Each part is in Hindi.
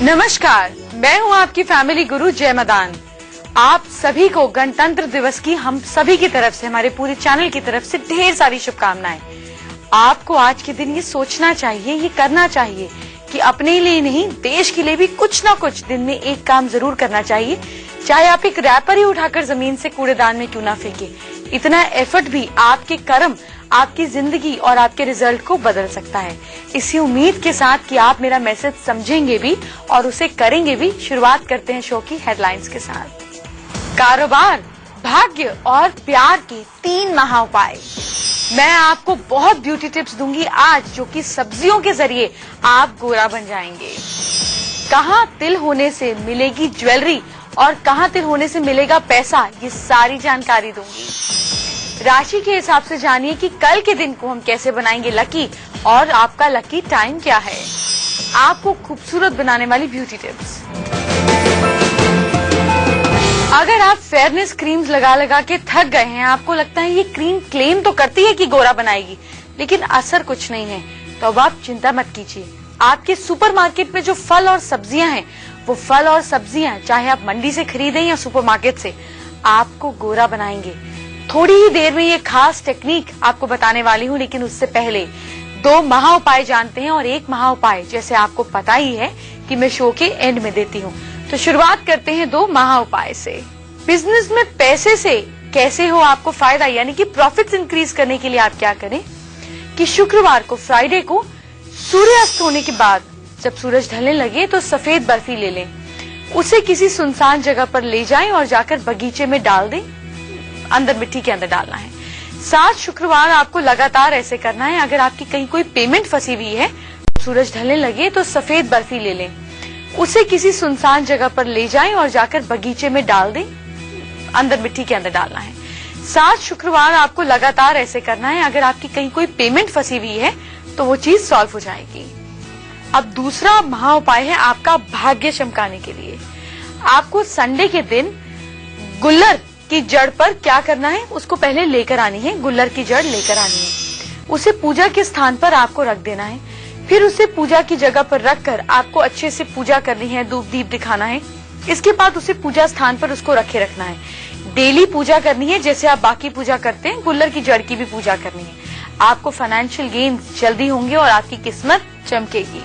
नमस्कार, मैं हूं आपकी फैमिली गुरु जय मदान। आप सभी को गणतंत्र दिवस की हम सभी की तरफ से, हमारे पूरे चैनल की तरफ से ढेर सारी शुभकामनाएं। आपको आज के दिन ये सोचना चाहिए, ये करना चाहिए कि अपने लिए नहीं, देश के लिए भी कुछ ना कुछ दिन में एक काम जरूर करना चाहिए। चाहे आप एक रैपर ही उठाकर जमीन से कूड़ेदान में क्यों ना फेंके, इतना एफर्ट भी आपके कर्म, आपकी जिंदगी और आपके रिजल्ट को बदल सकता है। इसी उम्मीद के साथ कि आप मेरा मैसेज समझेंगे भी और उसे करेंगे भी, शुरुआत करते हैं शो की हेडलाइंस के साथ। कारोबार, भाग्य और प्यार के 3 महा उपाय। मैं आपको बहुत ब्यूटी टिप्स दूंगी आज, जो कि सब्जियों के जरिए आप गोरा बन जाएंगे। कहाँ तिल होने से मिलेगी ज्वेलरी और कहाँ तिल होने से मिलेगा पैसा, ये सारी जानकारी दूंगी। राशि के हिसाब से जानिए कि कल के दिन को हम कैसे बनाएंगे लकी और आपका लकी टाइम क्या है। आपको खूबसूरत बनाने वाली ब्यूटी टिप्स। अगर आप फेयरनेस क्रीम्स लगा लगा के थक गए हैं, आपको लगता है ये क्रीम क्लेम तो करती है कि गोरा बनाएगी, लेकिन असर कुछ नहीं है, तो अब आप चिंता मत कीजिए। आपके सुपरमार्केट में जो फल और सब्जियां हैं, वो फल और सब्जियां चाहे आप मंडी से खरीदें या सुपरमार्केट से, आपको गोरा बनाएंगे। थोड़ी ही देर में ये खास टेक्निक आपको बताने वाली हूँ, लेकिन उससे पहले 2 महा उपाय जानते हैं और 1 महा उपाय जैसे आपको पता ही है कि मैं शो के एंड में देती हूँ। तो शुरुआत करते हैं 2 महा उपाय से। बिजनेस में पैसे से कैसे हो आपको फायदा, यानी कि प्रॉफिट्स इंक्रीज करने के लिए आप क्या करें कि शुक्रवार को, फ्राइडे को सूर्यास्त होने के बाद जब सूरज ढलने लगे तो सफेद बर्फी ले लें, उसे किसी सुनसान जगह पर ले जाएं और जाकर बगीचे में डाल दें। अंदर मिट्टी के अंदर डालना है। 7 शुक्रवार आपको लगातार ऐसे करना है। अगर आपकी कहीं कोई पेमेंट फंसी हुई है, सूरज ढलने लगे तो सफेद बर्फी ले लें, उसे किसी सुनसान जगह पर ले जाएं और जाकर बगीचे में डाल दें। अंदर मिट्टी के अंदर डालना है। 7 शुक्रवार आपको लगातार ऐसे करना है। अगर आपकी कहीं कोई पेमेंट फंसी हुई है तो वो चीज सॉल्व हो जाएगी। अब दूसरा महा उपाय है आपका भाग्य चमकाने के लिए। आपको संडे के दिन गुल्लर की जड़ पर क्या करना है, उसको पहले लेकर आनी है। गुल्लर की जड़ लेकर आनी है, उसे पूजा के स्थान पर आपको रख देना है। फिर उसे पूजा की जगह पर रखकर आपको अच्छे से पूजा करनी है, धूप दीप दिखाना है। इसके बाद उसे पूजा स्थान पर उसको रखे रखना है। डेली पूजा करनी है, जैसे आप बाकी पूजा करते हैं, गुल्लर की जड़ की भी पूजा करनी है। आपको फाइनेंशियल गेन जल्दी होंगे और आपकी किस्मत चमकेगी।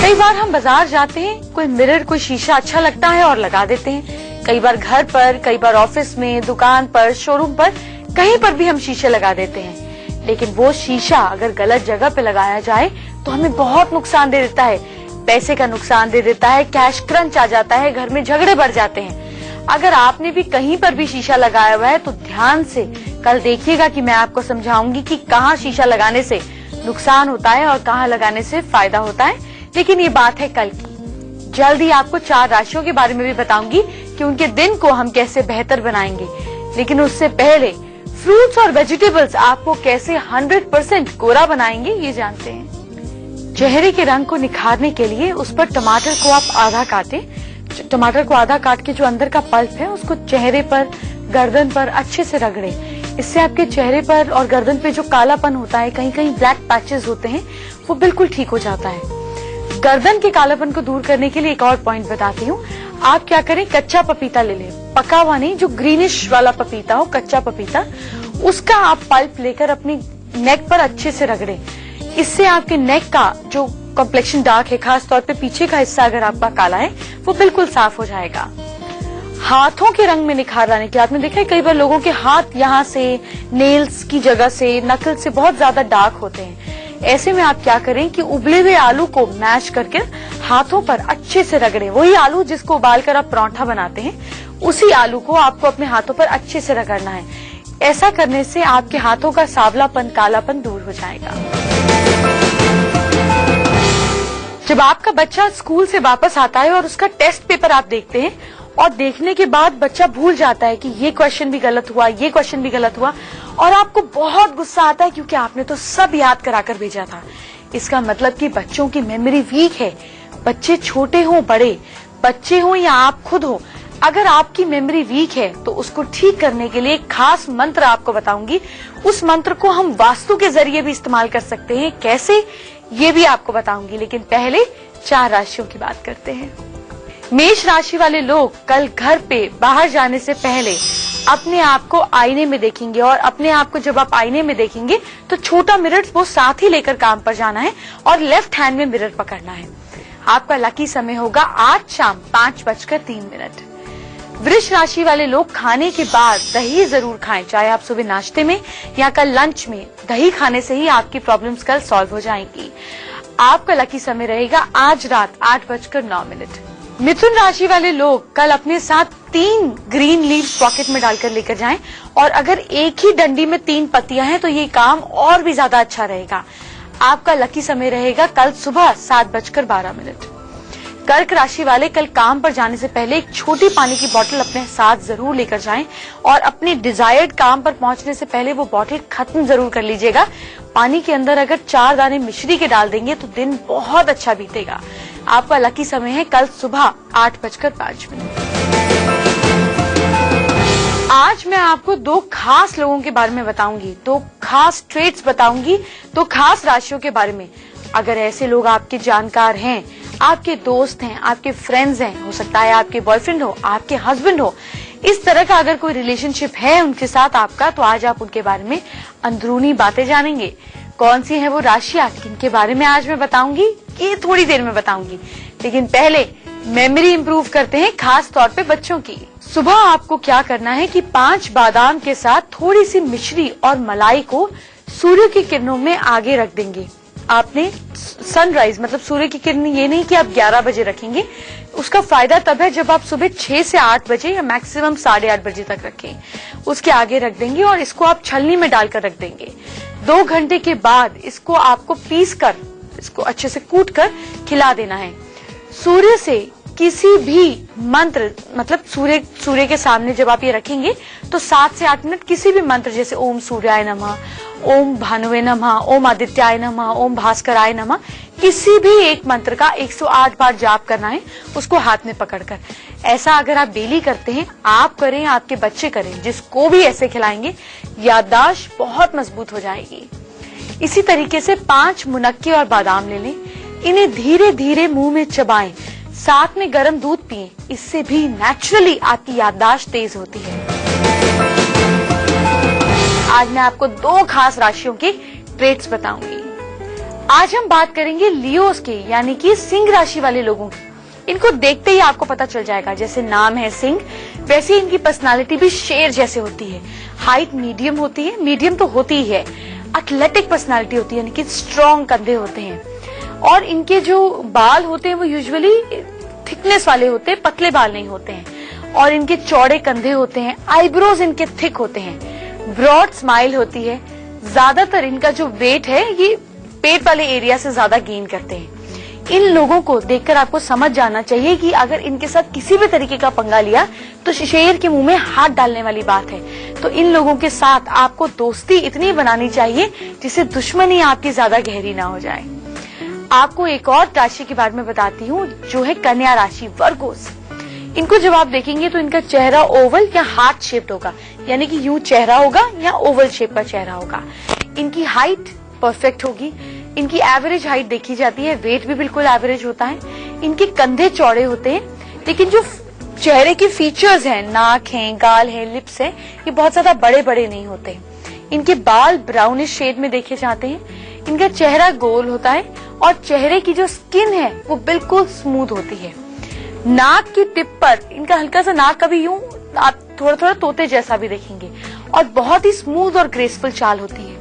कई बार हम बाजार जाते हैं, कोई मिरर, कोई शीशा अच्छा लगता है और लगा देते हैं। कई बार घर पर, कई बार ऑफिस में, दुकान पर, शोरूम पर, कहीं पर भी हम शीशे लगा देते हैं। लेकिन वो शीशा अगर गलत जगह पे लगाया जाए तो हमें बहुत नुकसान दे देता है। पैसे का नुकसान दे देता है, कैश क्रंच आ जाता है, घर में झगड़े बढ़ जाते हैं। अगर आपने भी कहीं पर भी शीशा लगाया हुआ है तो ध्यान से कल देखिएगा कि मैं आपको समझाऊंगी कि कहाँ शीशा लगाने से नुकसान होता है और कहाँ लगाने से फायदा होता है। लेकिन ये बात है कल की। जल्दी आपको 4 राशियों के बारे में भी बताऊंगी कि उनके दिन को हम कैसे बेहतर बनाएंगे। लेकिन उससे पहले फ्रूट्स और वेजिटेबल्स आपको कैसे 100% गोरा बनाएंगे, ये जानते हैं। चेहरे के रंग को निखारने के लिए उस पर टमाटर को आप आधा काटें। टमाटर को आधा काट के जो अंदर का पल्प है उसको चेहरे पर, गर्दन पर अच्छे से रगड़ें। इससे आपके चेहरे पर और गर्दन पे जो कालापन होता है, कहीं कहीं ब्लैक पैचेस होते हैं, वो बिल्कुल ठीक हो जाता है। गर्दन के कालापन को दूर करने के लिए एक और पॉइंट बताती हूँ। आप क्या करें, कच्चा पपीता ले लें, पका हुआ नहीं, जो ग्रीनिश वाला पपीता हो, कच्चा पपीता, उसका आप पल्प लेकर अपनी नेक पर अच्छे से रगड़ें। इससे आपके नेक का जो कॉम्प्लेक्शन डार्क है, खास तौर पे पीछे का हिस्सा अगर आपका काला है, वो बिल्कुल साफ हो जाएगा। हाथों के रंग में निखार लाने के, आपने देखा है कई बार लोगों के हाथ यहाँ से, नेल्स की जगह से, नकल से बहुत ज्यादा डार्क होते हैं। ऐसे में आप क्या करें कि उबले हुए आलू को मैश करके हाथों पर अच्छे से रगड़ें। वही आलू जिसको उबालकर आप परांठा बनाते हैं, उसी आलू को आपको अपने हाथों पर अच्छे से रगड़ना है। ऐसा करने से आपके हाथों का सांवलापन, कालापन दूर हो जाएगा। जब आपका बच्चा स्कूल से वापस आता है और उसका टेस्ट पेपर आप देखते हैं और देखने के बाद बच्चा भूल जाता है कि ये क्वेश्चन भी गलत हुआ, ये क्वेश्चन भी गलत हुआ, और आपको बहुत गुस्सा आता है क्योंकि आपने तो सब याद कराकर भेजा था। इसका मतलब कि बच्चों की मेमोरी वीक है। बच्चे छोटे हों, बड़े बच्चे हों या आप खुद हो, अगर आपकी मेमोरी वीक है तो उसको ठीक करने के लिए एक खास मंत्र आपको बताऊंगी। उस मंत्र को हम वास्तु के जरिए भी इस्तेमाल कर सकते हैं। कैसे, ये भी आपको बताऊंगी, लेकिन पहले 4 राशियों की बात करते हैं। मेष राशि वाले लोग कल घर पे बाहर जाने से पहले अपने आप को आईने में देखेंगे, और अपने आप को जब आप आईने में देखेंगे तो छोटा मिरर वो साथ ही लेकर काम पर जाना है और लेफ्ट हैंड में मिरर पकड़ना है। आपका लकी समय होगा आज शाम 5:03। वृष राशि वाले लोग खाने के बाद दही जरूर खाएं, चाहे आप सुबह नाश्ते में या कल लंच में। दही खाने से ही आपकी प्रॉब्लम्स कल सॉल्व हो जाएंगी। आपका लकी समय रहेगा आज रात 8:09। मिथुन राशि वाले लोग कल अपने साथ 3 ग्रीन लीव्स पॉकेट में डालकर लेकर जाएं, और अगर एक ही डंडी में 3 पत्तियां हैं तो ये काम और भी ज्यादा अच्छा रहेगा। आपका लकी समय रहेगा कल सुबह 7:12। कर्क राशि वाले कल काम पर जाने से पहले एक छोटी पानी की बोतल अपने साथ जरूर लेकर जाएं, और अपने डिजायर्ड काम पर पहुंचने से पहले वो बोतल खत्म जरूर कर लीजिएगा। पानी के अंदर अगर 4 दाने मिश्री के डाल देंगे तो दिन बहुत अच्छा बीतेगा। आपका लकी समय है कल सुबह 8:05। आज मैं आपको 2 खास लोगों के बारे में बताऊंगी, 2 खास ट्रेट्स बताऊंगी, 2 खास राशियों के बारे में। अगर ऐसे लोग आपके जानकार हैं, आपके दोस्त हैं, आपके फ्रेंड्स हैं, हो सकता है आपके बॉयफ्रेंड हो, आपके हस्बैंड हो, इस तरह का अगर कोई रिलेशनशिप है उनके साथ आपका, तो आज आप उनके बारे में अंदरूनी बातें जानेंगे। कौन सी है वो राशियां किनके बारे में आज मैं बताऊंगी, ये थोड़ी देर में बताऊंगी, लेकिन पहले मेमोरी इंप्रूव करते हैं, खास तौर पे बच्चों की। सुबह आपको क्या करना है कि 5 बादाम के साथ थोड़ी सी मिश्री और मलाई को सूर्य की किरणों में आगे रख देंगे। आपने सनराइज मतलब सूर्य की किरण, ये नहीं कि आप 11 बजे रखेंगे, उसका फायदा तब है जब आप सुबह 6 से 8 बजे या मैक्सिमम 8:30 बजे तक रखें। उसके आगे रख देंगे और इसको आप छलनी में डालकर रख देंगे। 2 घंटे के बाद इसको आपको पीस कर, इसको अच्छे से कूट कर खिला देना है। सूर्य से किसी भी मंत्र, मतलब सूर्य के सामने जब आप ये रखेंगे तो 7 से 8 मिनट किसी भी मंत्र, जैसे ओम सूर्याय नमः, ओम भानुवे नमः, ओम आदित्याय नमः, ओम भास्कराय नमः, किसी भी एक मंत्र का 108 बार जाप करना है, उसको हाथ में पकड़कर। ऐसा अगर आप डेली करते हैं, आप करें, आपके बच्चे करें, जिसको भी ऐसे खिलाएंगे, याददाश्त बहुत मजबूत हो जाएगी। इसी तरीके से 5 मुनक्के और बादाम ले लें, इन्हें धीरे धीरे मुंह में चबाएं, साथ में गर्म दूध पिएं, इससे भी नेचुरली आपकी याददाश्त तेज होती है। आज मैं आपको 2 खास राशियों के ट्रेट्स बताऊंगी। आज हम बात करेंगे लियोस के, यानी कि सिंह राशि वाले लोगों की। इनको देखते ही आपको पता चल जाएगा, जैसे नाम है सिंह, वैसे इनकी पर्सनालिटी भी शेर जैसे होती है। हाइट मीडियम होती है, मीडियम तो होती ही है। एथलेटिक पर्सनालिटी होती है, यानी कि स्ट्रॉन्ग कंधे होते हैं, और इनके जो बाल होते हैं वो यूजुअली थिकनेस वाले होते हैं, पतले बाल नहीं होते हैं, और इनके चौड़े कंधे होते हैं। आईब्रोज इनके थिक होते हैं, ब्रॉड स्माइल होती है। ज्यादातर इनका जो वेट है ये पेट वाले एरिया से ज्यादा गेन करते हैं। इन लोगों को देखकर आपको समझ जाना चाहिए कि अगर इनके साथ किसी भी तरीके का पंगा लिया तो शेर के मुंह में हाथ डालने वाली बात है। तो इन लोगों के साथ आपको दोस्ती इतनी बनानी चाहिए जिससे दुश्मनी आपकी ज्यादा गहरी ना हो जाए। आपको एक और राशि के बारे में बताती हूँ, जो है कन्या राशि, वर्गोस। इनको जब आप देखेंगे तो इनका चेहरा ओवल या हार्ट शेप्ड होगा, यानी कि यूं चेहरा होगा या ओवल शेप का चेहरा होगा। इनकी हाइट परफेक्ट होगी, इनकी एवरेज हाइट देखी जाती है, वेट भी बिल्कुल एवरेज होता है। इनके कंधे चौड़े होते हैं, लेकिन जो चेहरे के फीचर्स हैं, नाक है, गाल है, लिप्स है, ये बहुत ज्यादा बड़े बड़े नहीं होते। इनके बाल ब्राउनिश शेड में देखे जाते हैं। इनका चेहरा गोल होता है और चेहरे की जो स्किन है वो बिल्कुल स्मूथ होती है। नाक की टिप पर इनका हल्का सा नाक, कभी यूं आप थोड़ा थोड़ा तोते जैसा भी देखेंगे, और बहुत ही स्मूथ और ग्रेसफुल चाल होती है।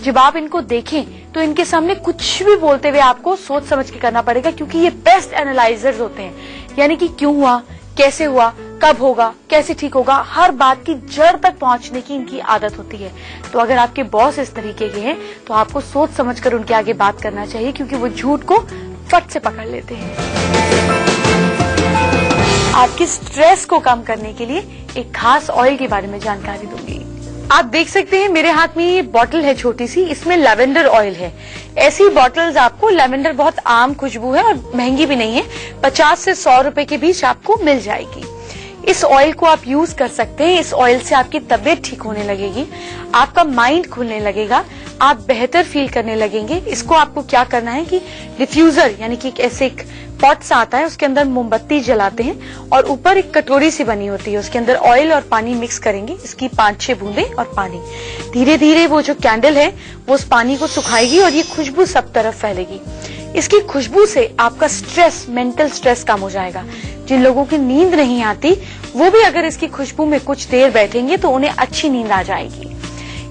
जब आप इनको देखें तो इनके सामने कुछ भी बोलते हुए आपको सोच समझ के करना पड़ेगा, क्योंकि ये बेस्ट एनालाइजर्स होते हैं। यानी कि क्यों हुआ, कैसे हुआ, कब होगा, कैसे ठीक होगा, हर बात की जड़ तक पहुंचने की इनकी आदत होती है। तो अगर आपके बॉस इस तरीके के हैं तो आपको सोच समझकर उनके आगे बात करना चाहिए, क्योंकि वो झूठ को फट से पकड़ लेते हैं। आपके स्ट्रेस को कम करने के लिए एक खास ऑयल के बारे में जानकारी दूंगी। आप देख सकते हैं मेरे हाथ में ये बॉटल है छोटी सी, इसमें लेवेंडर ऑयल है। ऐसी बॉटल्स आपको, लेवेंडर बहुत आम खुशबू है और महंगी भी नहीं है, 50 से 100 रुपए के बीच आपको मिल जाएगी। इस ऑयल को आप यूज कर सकते हैं। इस ऑयल से आपकी तबीयत ठीक होने लगेगी, आपका माइंड खुलने लगेगा, आप बेहतर फील करने लगेंगे। इसको आपको क्या करना है कि डिफ्यूजर यानी कि ऐसे एक पॉट सा आता है, उसके अंदर मोमबत्ती जलाते हैं और ऊपर एक कटोरी सी बनी होती है, उसके अंदर ऑयल और पानी मिक्स करेंगे, इसकी 5-6 बूंदे और पानी। धीरे धीरे वो जो कैंडल है वो उस पानी को सुखाएगी और ये खुशबू सब तरफ फैलेगी। इसकी खुशबू से आपका स्ट्रेस, मेंटल स्ट्रेस कम हो जाएगा। जिन लोगों की नींद नहीं आती वो भी अगर इसकी खुशबू में कुछ देर बैठेंगे तो उन्हें अच्छी नींद आ जाएगी।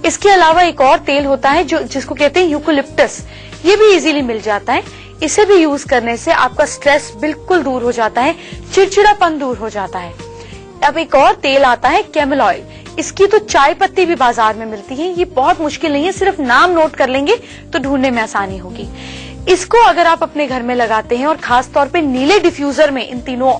इसके अलावा एक और तेल होता है जिसको कहते हैं यूकेलिप्टस, ये भी इजीली मिल जाता है। इसे भी यूज करने से आपका स्ट्रेस बिल्कुल दूर हो जाता है, चिड़चिड़ापन दूर हो जाता है। अब एक और तेल आता है कैमल ऑयल, इसकी तो चाय पत्ती भी बाजार में मिलती है। ये बहुत मुश्किल नहीं है, सिर्फ नाम नोट कर लेंगे तो ढूंढने में आसानी होगी। इसको अगर आप अपने घर में लगाते हैं और खास तौर पे नीले डिफ्यूजर में इन तीनों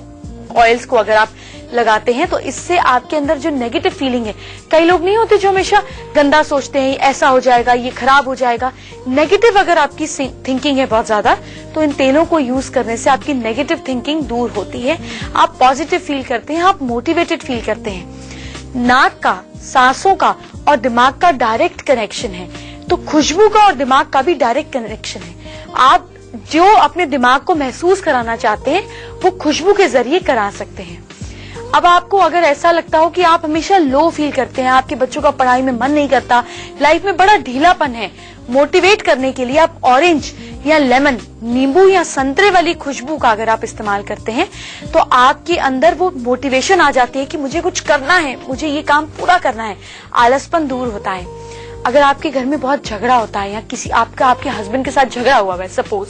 ऑयल्स को अगर आप लगाते हैं तो इससे आपके अंदर जो नेगेटिव फीलिंग है, कई लोग नहीं होते जो हमेशा गंदा सोचते हैं, ऐसा हो जाएगा, ये खराब हो जाएगा, नेगेटिव अगर आपकी थिंकिंग है बहुत ज्यादा, तो इन तेलों को यूज करने से आपकी नेगेटिव थिंकिंग दूर होती है, आप पॉजिटिव फील करते हैं, आप मोटिवेटेड फील करते हैं। नाक का, सांसों का और दिमाग का डायरेक्ट कनेक्शन है, तो खुशबू का और दिमाग का भी डायरेक्ट कनेक्शन है। आप जो अपने दिमाग को महसूस कराना चाहते हैं वो खुशबू के जरिए करा सकते हैं। अब आपको अगर ऐसा लगता हो कि आप हमेशा लो फील करते हैं, आपके बच्चों का पढ़ाई में मन नहीं करता, लाइफ में बड़ा ढीलापन है, मोटिवेट करने के लिए आप ऑरेंज या लेमन, नींबू या संतरे वाली खुशबू का अगर आप इस्तेमाल करते हैं तो आपके अंदर वो मोटिवेशन आ जाती है कि मुझे कुछ करना है, मुझे ये काम पूरा करना है, आलसपन दूर होता है। अगर आपके घर में बहुत झगड़ा होता है या किसी आपके हस्बैंड के साथ झगड़ा हुआ है सपोज,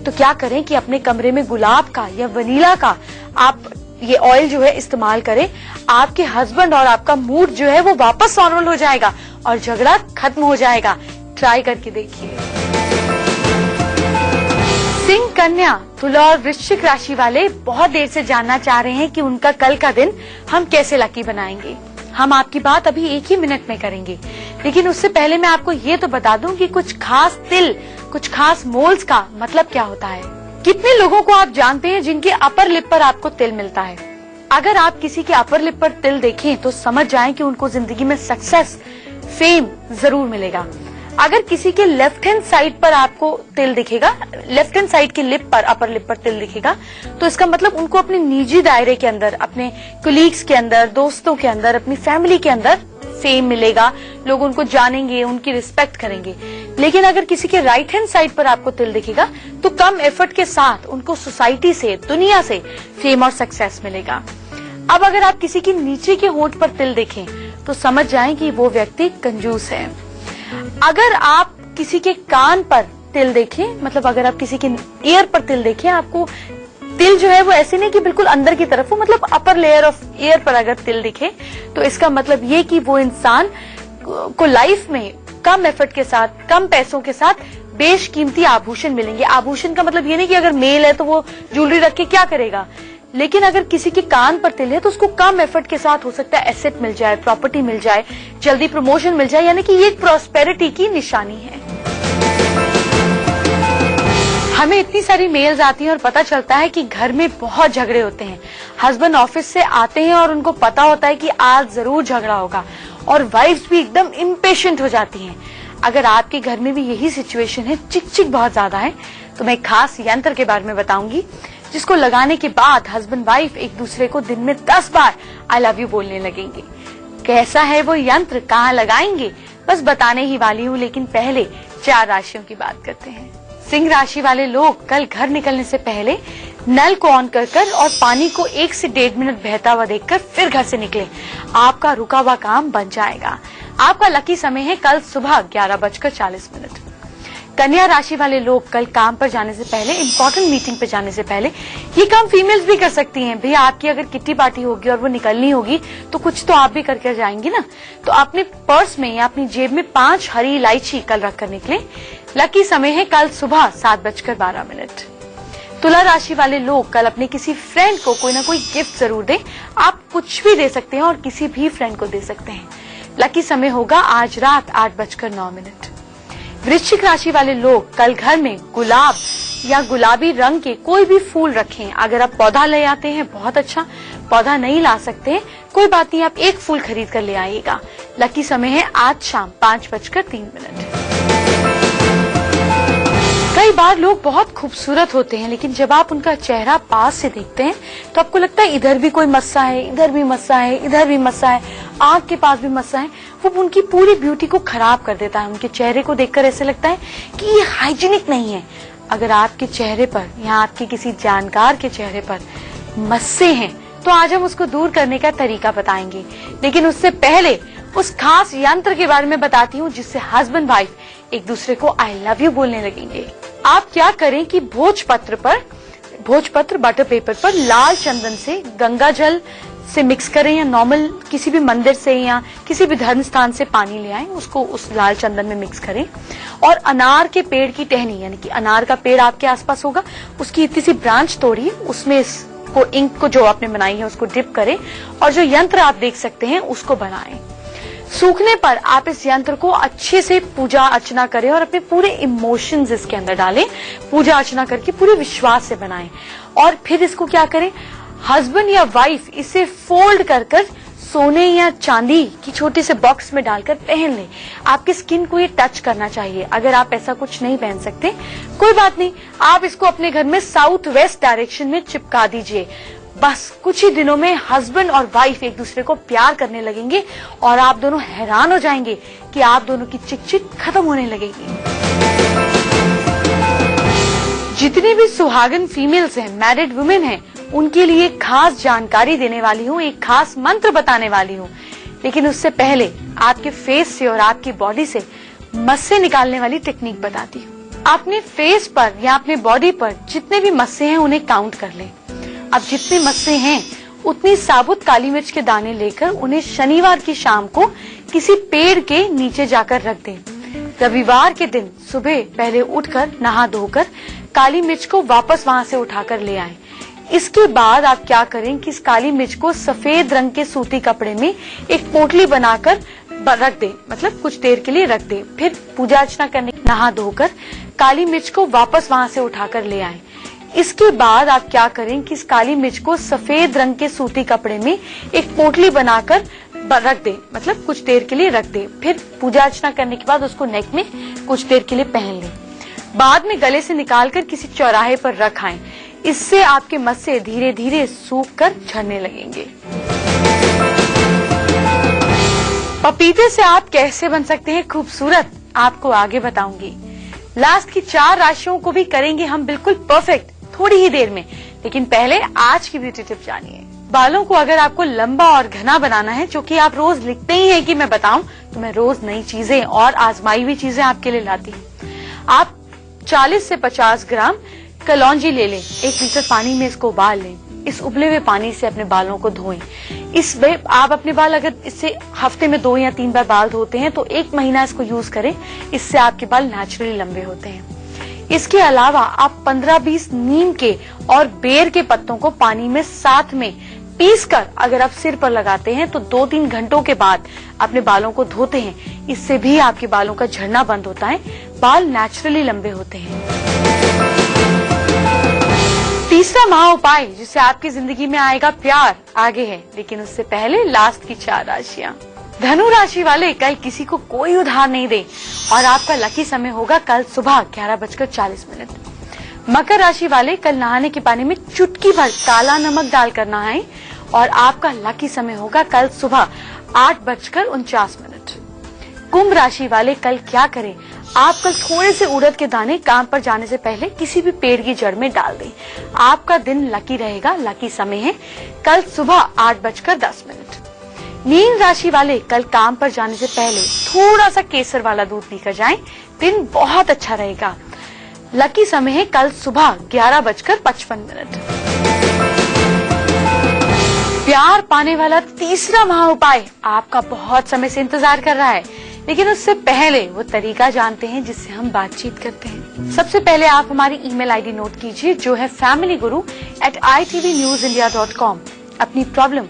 तो क्या करें कि अपने कमरे में गुलाब का या वनीला का आप ये ऑयल जो है इस्तेमाल करें। आपके हस्बैंड और आपका मूड जो है वो वापस नॉर्मल हो जाएगा और झगड़ा खत्म हो जाएगा। ट्राई करके देखिए। सिंह, कन्या, तुला और वृश्चिक राशि वाले बहुत देर से जानना चाह रहे हैं कि उनका कल का दिन हम कैसे लकी बनाएंगे। हम आपकी बात अभी 1 ही मिनट में करेंगे, लेकिन उससे पहले मैं आपको ये तो बता दूं कि कुछ खास तिल, कुछ खास मोल्स का मतलब क्या होता है। कितने लोगों को आप जानते हैं जिनके अपर लिप पर आपको तिल मिलता है? अगर आप किसी के अपर लिप पर तिल देखें तो समझ जाएं कि उनको जिंदगी में सक्सेस, फेम जरूर मिलेगा। अगर किसी के लेफ्ट हैंड साइड पर आपको तिल दिखेगा, लेफ्ट हैंड साइड के लिप पर, अपर लिप पर तिल दिखेगा, तो इसका मतलब उनको अपने निजी दायरे के अंदर, अपने कोलीग्स के अंदर, दोस्तों के अंदर, अपनी फैमिली के अंदर फेम मिलेगा, लोग उनको जानेंगे, उनकी रिस्पेक्ट करेंगे। लेकिन अगर किसी के राइट हैंड साइड पर आपको तिल दिखेगा तो कम एफर्ट के साथ उनको सोसाइटी से, दुनिया से फेम और सक्सेस मिलेगा। अब अगर आप किसी के नीचे के होंठ पर तिल देखें तो समझ जाएं कि वो व्यक्ति कंजूस है। अगर आप किसी के कान पर तिल देखें, मतलब अगर आप किसी के ईयर पर तिल देखें, आपको तिल जो है वो ऐसे नहीं कि बिल्कुल अंदर की तरफ हो, मतलब अपर लेयर ऑफ ईयर पर अगर तिल दिखे तो इसका मतलब ये कि वो इंसान को लाइफ में कम एफर्ट के साथ, कम पैसों के साथ बेशकीमती आभूषण मिलेंगे। आभूषण का मतलब ये नहीं कि अगर मेल है तो वो ज्वेलरी रख के क्या करेगा, लेकिन अगर किसी के कान पर तिल है तो उसको कम एफर्ट के साथ हो सकता है एसेट मिल जाए, प्रॉपर्टी मिल जाए, जल्दी प्रमोशन मिल जाए, यानी कि ये प्रॉस्पेरिटी की निशानी है। हमें इतनी सारी मेल्स आती हैं और पता चलता है कि घर में बहुत झगड़े होते हैं। हस्बैंड ऑफिस से आते हैं और उनको पता होता है कि आज जरूर झगड़ा होगा और वाइफ्स भी एकदम इम्पेशेंट हो जाती हैं। अगर आपके घर में भी यही सिचुएशन है, चिक-चिक बहुत ज्यादा है, तो मैं एक खास यंत्र के बारे में बताऊंगी जिसको लगाने के बाद हस्बैंड वाइफ एक दूसरे को दिन में 10 बार आई लव यू बोलने लगेंगे। कैसा है वो यंत्र, कहाँ लगाएंगे, बस बताने ही वाली हूँ, लेकिन पहले 4 राशियों की बात करते हैं। सिंह राशि वाले लोग कल घर निकलने से पहले नल को ऑन कर और पानी को 1 से 1.5 मिनट बहता हुआ देखकर फिर घर से निकले। आपका रुका हुआ काम बन जाएगा। आपका लकी समय है कल सुबह 11:40। कन्या राशि वाले लोग कल काम पर जाने से पहले, इंपॉर्टेंट मीटिंग पे जाने से पहले, ये काम फीमेल्स भी कर सकती हैं। भैया आपकी अगर किट्टी पार्टी होगी और वो निकलनी होगी तो कुछ तो आप भी करके जाएंगी ना, तो अपने पर्स में या अपनी जेब में 5 हरी इलायची कल रख कर निकले। लकी समय है कल सुबह 7:12। तुला राशि वाले लोग कल अपने किसी फ्रेंड को कोई ना कोई गिफ्ट जरूर दें। आप कुछ भी दे सकते हैं और किसी भी फ्रेंड को दे सकते हैं। लकी समय होगा आज रात 8:09। वृश्चिक राशि वाले लोग कल घर में गुलाब या गुलाबी रंग के कोई भी फूल रखें। अगर आप पौधा ले आते हैं बहुत अच्छा, पौधा नहीं ला सकते कोई बात नहीं, आप एक फूल खरीद कर ले आइएगा। लकी समय है आज शाम 5:03। कई बार लोग बहुत खूबसूरत होते हैं, लेकिन जब आप उनका चेहरा पास से देखते हैं तो आपको लगता है इधर भी कोई मस्सा है, इधर भी मस्सा है, इधर भी मस्सा है, आंख के पास भी मस्सा है। वो उनकी पूरी ब्यूटी को खराब कर देता है। उनके चेहरे को देखकर ऐसे लगता है कि ये हाइजीनिक नहीं है। अगर आपके चेहरे पर या आपके किसी जानकार के चेहरे पर मस्से हैं तो आज हम उसको दूर करने का तरीका बताएंगे, लेकिन उससे पहले उस खास यंत्र के बारे में बताती हूँ जिससे हस्बैंड वाइफ एक दूसरे को आई लव यू बोलने लगेंगे। आप क्या करें कि भोजपत्र बटर पेपर पर लाल चंदन से गंगा जल से मिक्स करें या नॉर्मल किसी भी मंदिर से या किसी भी धर्म स्थान से पानी ले आए, उसको उस लाल चंदन में मिक्स करें और अनार के पेड़ की टहनी, यानी कि अनार का पेड़ आपके आसपास होगा, उसकी इतनी सी ब्रांच तोड़िए, उसमें इसको इंक को जो आपने बनाई है उसको डिप करें और जो यंत्र आप देख सकते हैं उसको बनाएं। सूखने पर आप इस यंत्र को अच्छे से पूजा अर्चना करें और अपने पूरे इमोशंस इसके अंदर डालें, पूजा अर्चना करके पूरे विश्वास से बनाएं। और फिर इसको क्या करें, हस्बैंड या वाइफ इसे फोल्ड कर सोने या चांदी की छोटे से बॉक्स में डालकर पहन लें। आपकी स्किन को ये टच करना चाहिए। अगर आप ऐसा कुछ नहीं पहन सकते कोई बात नहीं, आप इसको अपने घर में साउथ वेस्ट डायरेक्शन में चिपका दीजिए। बस कुछ ही दिनों में हस्बैंड और वाइफ एक दूसरे को प्यार करने लगेंगे और आप दोनों हैरान हो जाएंगे कि आप दोनों की चिकचिक खत्म होने लगेगी। जितनी भी सुहागन फीमेल्स हैं, मैरिड वुमेन हैं, उनके लिए खास जानकारी देने वाली हूँ, एक खास मंत्र बताने वाली हूँ। लेकिन उससे पहले आपके फेस से और आपकी बॉडी से मस्से निकालने वाली टेक्निक बताती हूँ। अपने फेस पर या अपने बॉडी पर जितने भी मस्से हैं उन्हें काउंट कर लें। अब जितने मस्से हैं उतनी साबुत काली मिर्च के दाने लेकर उन्हें शनिवार की शाम को किसी पेड़ के नीचे जाकर रख दें। रविवार के दिन सुबह पहले उठकर नहा धोकर काली मिर्च को वापस वहां से उठाकर ले आएं। इसके बाद आप क्या करें कि इस काली मिर्च को सफेद रंग के सूती कपड़े में एक पोटली बनाकर रख दें, मतलब कुछ देर के लिए रख दें। फिर पूजा अर्चना करने नहा धोकर काली मिर्च को वापस वहां से उठाकर ले आएं। इसके बाद आप क्या करें कि इस काली मिर्च को सफेद रंग के सूती कपड़े में एक पोटली बनाकर रख दें, मतलब कुछ देर के लिए रख दें। फिर पूजा अर्चना करने के बाद उसको नेक में कुछ देर के लिए पहन लें। बाद में गले से निकालकर किसी चौराहे पर रख आएं। इससे आपके मस्से धीरे धीरे सूख कर झड़ने लगेंगे। पपीते से आप कैसे बन सकते हैं खूबसूरत, आपको आगे बताऊंगी। लास्ट की 4 राशियों को भी करेंगे हम बिल्कुल परफेक्ट थोड़ी ही देर में, लेकिन पहले आज की ब्यूटी टिप जानिए। बालों को अगर आपको लंबा और घना बनाना है, जो कि आप रोज लिखते ही हैं कि मैं बताऊं, तो मैं रोज नई चीजें और आजमाई हुई चीजें आपके लिए लाती हूँ। आप 40 से 50 ग्राम कलौंजी ले लें, 1 लीटर पानी में इसको उबाल लें। इस उबले हुए पानी से अपने बालों को धोएं। इसमें आप अपने बाल अगर इससे हफ्ते में 2 या 3 बार बाल धोते हैं तो 1 महीना इसको यूज करें, इससे आपके बाल नेचुरली लंबे होते हैं। इसके अलावा आप 15-20 नीम के और बेर के पत्तों को पानी में साथ में पीसकर अगर आप सिर पर लगाते हैं तो 2-3 घंटों के बाद अपने बालों को धोते हैं, इससे भी आपके बालों का झड़ना बंद होता है, बाल नेचुरली लंबे होते हैं। तीसरा महा उपाय जिससे आपकी जिंदगी में आएगा प्यार आगे है, लेकिन उससे पहले लास्ट की 4 राशियां। धनु राशि वाले कल किसी को कोई उधार नहीं दे और आपका लकी समय होगा कल सुबह 11:40। मकर राशि वाले कल नहाने के पानी में चुटकी भर काला नमक डालकर नहाएं और आपका लकी समय होगा कल सुबह 8:49। कुंभ राशि वाले कल क्या करें, आप कल थोड़े से उड़द के दाने काम पर जाने से पहले किसी भी पेड़ की जड़ में डाल दें। आपका दिन लकी रहेगा, लकी समय है कल सुबह 8:10। मीन राशि वाले कल काम पर जाने से पहले थोड़ा सा केसर वाला दूध पीकर जाएं, दिन बहुत अच्छा रहेगा। लकी समय है कल सुबह 11:55। प्यार पाने वाला तीसरा महा उपाय आपका बहुत समय से इंतजार कर रहा है, लेकिन उससे पहले वो तरीका जानते हैं जिससे हम बातचीत करते हैं। सबसे पहले आप हमारी ईमेल आईडी नोट कीजिए जो है familyguru@itvnewsindia.com। अपनी प्रॉब्लम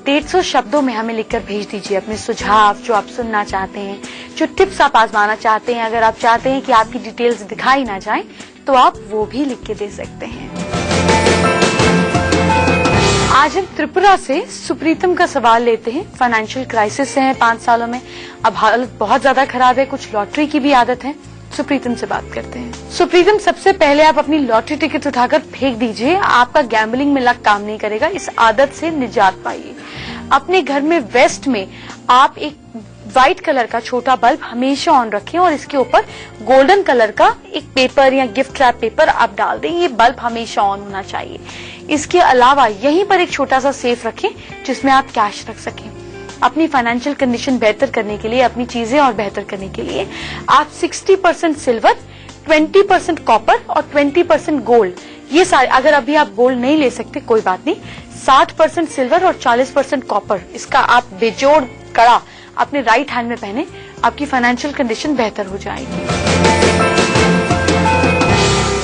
150 शब्दों में हमें लिखकर भेज दीजिए। अपने सुझाव जो आप सुनना चाहते हैं, जो टिप्स आप आजमाना चाहते हैं, अगर आप चाहते हैं कि आपकी डिटेल्स दिखाई ना जाए तो आप वो भी लिख के दे सकते हैं। आज हम त्रिपुरा से सुप्रीतम का सवाल लेते हैं। फाइनेंशियल क्राइसिस है 5 सालों में, अब हालत बहुत ज्यादा खराब है, कुछ लॉटरी की भी आदत है। सुप्रीतम से बात करते हैं। सुप्रीतम, सबसे पहले आप अपनी लॉटरी टिकट उठाकर फेंक दीजिए। आपका गैम्बलिंग में लक काम नहीं करेगा। इस आदत से निजात पाइए। अपने घर में वेस्ट में आप एक व्हाइट कलर का छोटा बल्ब हमेशा ऑन रखें और इसके ऊपर गोल्डन कलर का एक पेपर या गिफ्ट रैप पेपर आप डाल दें। ये बल्ब हमेशा ऑन होना चाहिए। इसके अलावा यहीं पर एक छोटा सा सेफ रखें जिसमें आप कैश रख सकें। अपनी फाइनेंशियल कंडीशन बेहतर करने के लिए, अपनी चीजें और बेहतर करने के लिए आप 60% सिल्वर, 20% कॉपर और 20% गोल्ड, ये सारे, अगर अभी आप गोल्ड नहीं ले सकते कोई बात नहीं, 60% सिल्वर और 40% कॉपर, इसका आप बेजोड़ कड़ा अपने राइट हैंड में पहने। आपकी फाइनेंशियल कंडीशन बेहतर हो जाएगी।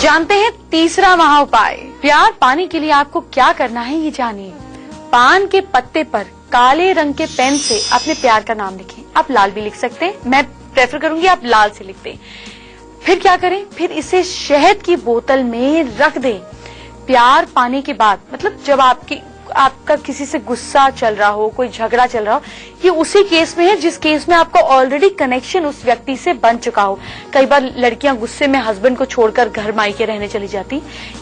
जानते हैं तीसरा महा उपाय। प्यार पाने के लिए आपको क्या करना है ये जानिए। पान के पत्ते पर काले रंग के पेन से अपने प्यार का नाम लिखें। आप लाल भी लिख सकते हैं, मैं प्रेफर करूंगी आप लाल से लिख दें। फिर क्या करें, फिर इसे शहद की बोतल में रख दें। प्यार पाने के बाद, मतलब जब आपका किसी से गुस्सा चल रहा हो, कोई झगड़ा चल रहा हो, ये उसी केस में है जिस केस में आपका ऑलरेडी कनेक्शन उस व्यक्ति से बन चुका हो। कई बार लड़कियां गुस्से में हस्बैंड को छोड़कर घर मायके रहने चली जाती।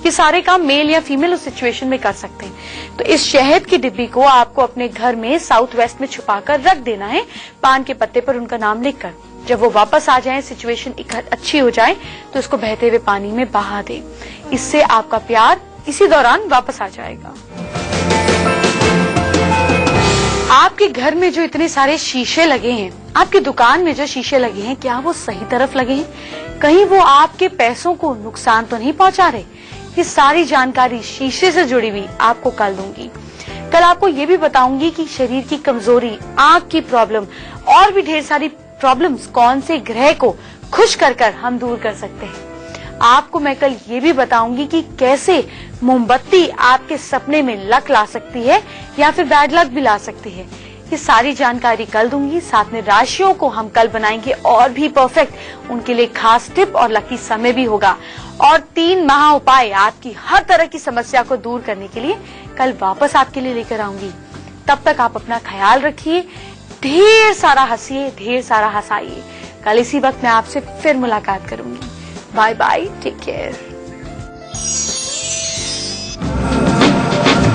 ये सारे काम मेल या फीमेल उस सिचुएशन में कर सकते हैं। तो इस शहद की डिब्बी को आपको अपने घर में साउथ वेस्ट में छुपाकर रख देना है, पान के पत्ते पर उनका नाम लिखकर। जब वो वापस आ जाए, सिचुएशन अच्छी हो जाए, तो इसको बहते हुए पानी में बहा दें। इससे आपका प्यार इसी दौरान वापस आ जाएगा। आपके घर में जो इतने सारे शीशे लगे हैं, आपकी दुकान में जो शीशे लगे हैं, क्या वो सही तरफ लगे हैं? कहीं वो आपके पैसों को नुकसान तो नहीं पहुंचा रहे? ये सारी जानकारी शीशे से जुड़ी हुई आपको कल दूंगी। कल आपको ये भी बताऊंगी कि शरीर की कमजोरी, आंख की प्रॉब्लम और भी ढेर सारी प्रॉब्लम्स कौन से ग्रह को खुश कर हम दूर कर सकते हैं। आपको मैं कल ये भी बताऊंगी कि कैसे मोमबत्ती आपके सपने में लक ला सकती है या फिर बैड लक भी ला सकती है। ये सारी जानकारी कल दूंगी। साथ में राशियों को हम कल बनाएंगे और भी परफेक्ट। उनके लिए खास टिप और लकी समय भी होगा। और 3 महा उपाय आपकी हर तरह की समस्या को दूर करने के लिए कल वापस आपके लिए लेकर आऊंगी। तब तक आप अपना ख्याल रखिए, ढेर सारा हंसिए, ढेर सारा हंसाइए। कल इसी वक्त मैं आपसे फिर मुलाकात करूंगी। Bye bye, take care.